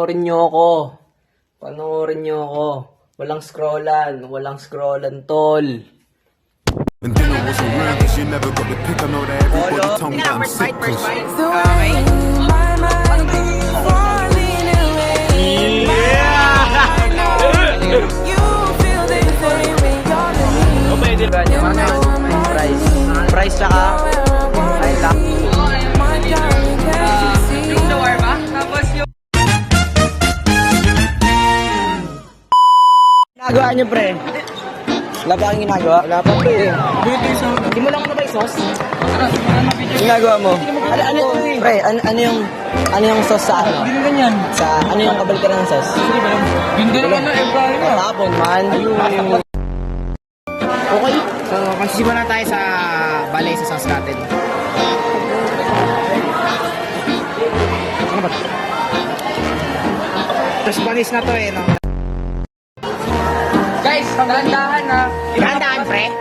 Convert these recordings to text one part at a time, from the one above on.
Panoorin nyo ako. Panoorin nyo ako. Walang scrollan, tol. And then I wasn't real, cause you never got the pick. I know that everybody told me that I'm sick. First bite. Okay. Price tsaka. Ay lang. Yung shawarma, tapos yung... Ginagawa nyo, pre. Wala pa kang ginagawa? Wala pa, pre. Hindi mo lang ano ba yung sauce? Ginagawa mo? Pre, ano yung sauce sa ano? Hindi ganyan. Ano yung kabalkan ng sauce? Hindi naman na Ibrahim ah. Tapon, man. Okay. So, magsisimula tayo sa balay sa sauce natin. Ano ba? Tapos banis na to eh, no? Guys, dahan-dahan ha. Dahan-dahan, pre.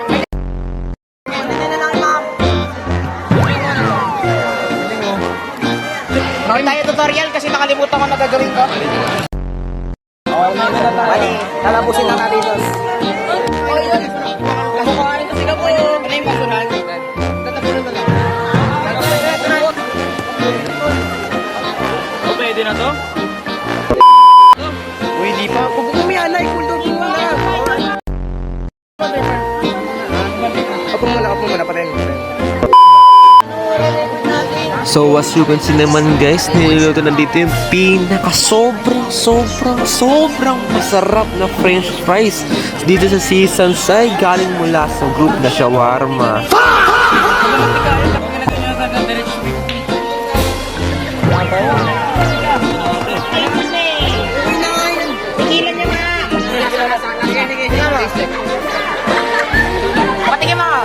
Okay tayo tutorial kasi nakalimutan ko na gagawin ko. Bali, tatapusin lang natin ito. Ano yung masunan? Tatapusin na lang. O, pwede na to? Uy, di pa. Kung kumiyanay, kulto mo na. Kapag muna, patayin mo. So as you can see naman guys, niluluto na dito yung sobrang masarap na french fries dito sa Sansay galing mula sa group na shawarma.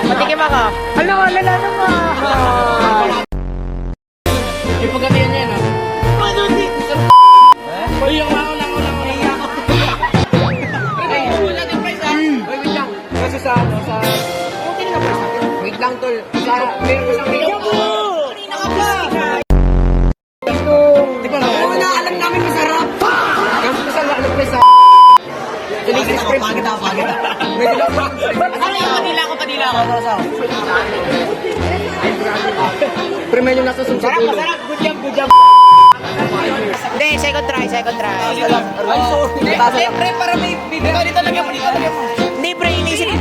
Patikim ako. Ano, lala naman. Yung pagkatiyan niya, no? Ano, dito? Uy, yung ulang. Ay, wala din price, ah. Uy, wait lang. Kasi sa, okay na price, ah. Wait lang, tol. Meron pa siyang video. Kanina ka pa. Di ba, wala, alam namin masarap. Kasi masarap, alam price, ah. Tuligis, pre. Pagod ako. Medyo lang, Padila ako. Pre, medyo nasa sumsa dulo. Masarap. Good job. Hindi, second try. Ay, sorry. Pre, para may video. Dito lagyan mo. Hindi, pre, inisip.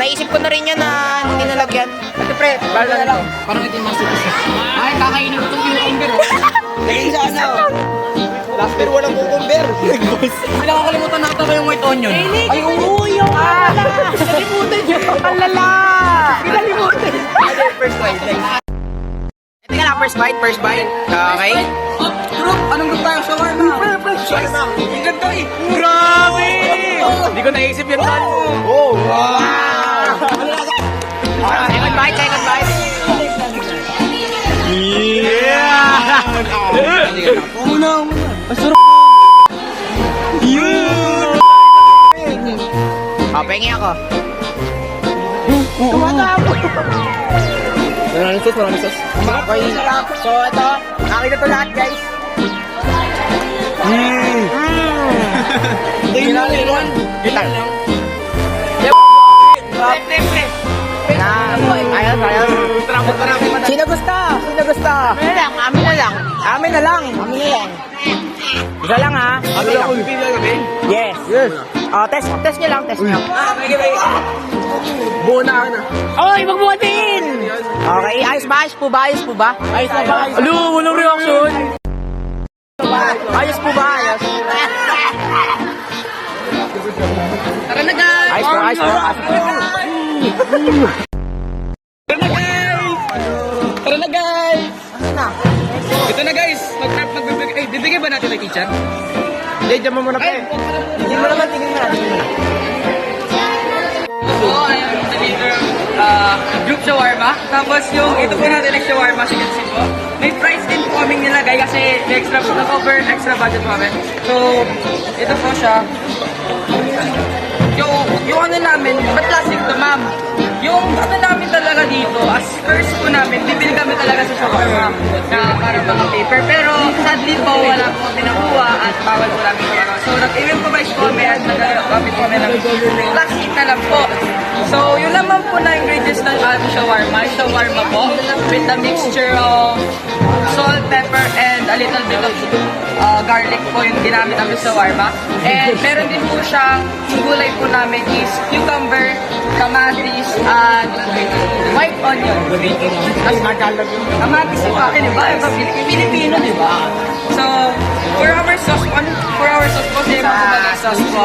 Naisip ko na rin yan na hindi nalagyan. Ate, pre, bala na lang. Parang ito yung masipis. Ay, kakainin ko itong cucumber. Lagyan sa ano? Last year walang cucumber. Hindi nakakalimutan na ito yung white onion. Ay, yung Nalimutan nyo. Ang lala. Nalimutan. First bite. Ito ka lang, first bite. Okay. Group, anong group tayo? Shawarma. Shawarma. Ang ganda eh. Grabe! Hindi ko naisip yan, tol. Oh, wow! Second bite. Yeah! Muna. Pengi ako. Tumatama. Maraming sauce. Okay. So, ito. Nakita to lahat, guys. Tingnan. Gitar. Ayun. Sino gusto? Amin na lang. Isa lang, ha? Yes. Test nyo lang. Buo na na. Oy, magbuhatin! Okay, ayos ba? Ayos na ba? Alo, walang reaction. Ayos. Tara na guys! Ayos po. Tara na guys! Ito na guys! Bibigay ba natin ng teacher? Hindi, dyan mo muna pa eh. Hindi mo naman, tingin mo na. So, ayun, deliver group shawarma. Tapos yung ito po natin like shawarma, si Gansi po. May price din po kaming nilagay kasi may extra po na cover, extra budget po kami. So, ito po siya. yung ano namin, ba't classic to, ma'am? Yung ano namin talaga dito, as first po namin, bibili kami talaga sa shawarma na para mga paper. Pero sadly po, wala po kami nakuha at bawal po namin shawarma. So nag-improvise po kami at nag-gamit po kami ng plastic na lang po. So yung laman po na ingredients ng shawarma po, with the mixture of salt, pepper, and a little bit of garlic po yung ginamit namin sa shawarma. And meron din po siyang gulay po namin is cucumber, kamatis, at white onion. Tapos kamatis yung akin, di ba? Pilipino, di ba? So, for our sauce po, Sa sauce po,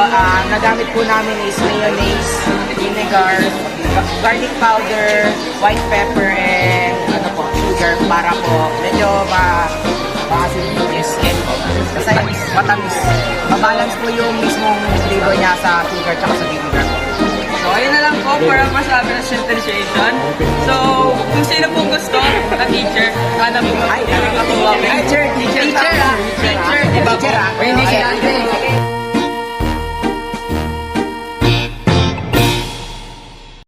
nagamit po namin is mayonnaise, vinegar, garlic powder, white pepper, and ano po, sugar para po medyo maasin yung skin po. Kasi matamis. Mabalance po yung mismong flavor niya sa sugar tsaka sa vinegar po. So, ayun na lang po for our masabi ng differentiation. So, kung sino pong gusto na teacher, sana po Teacher,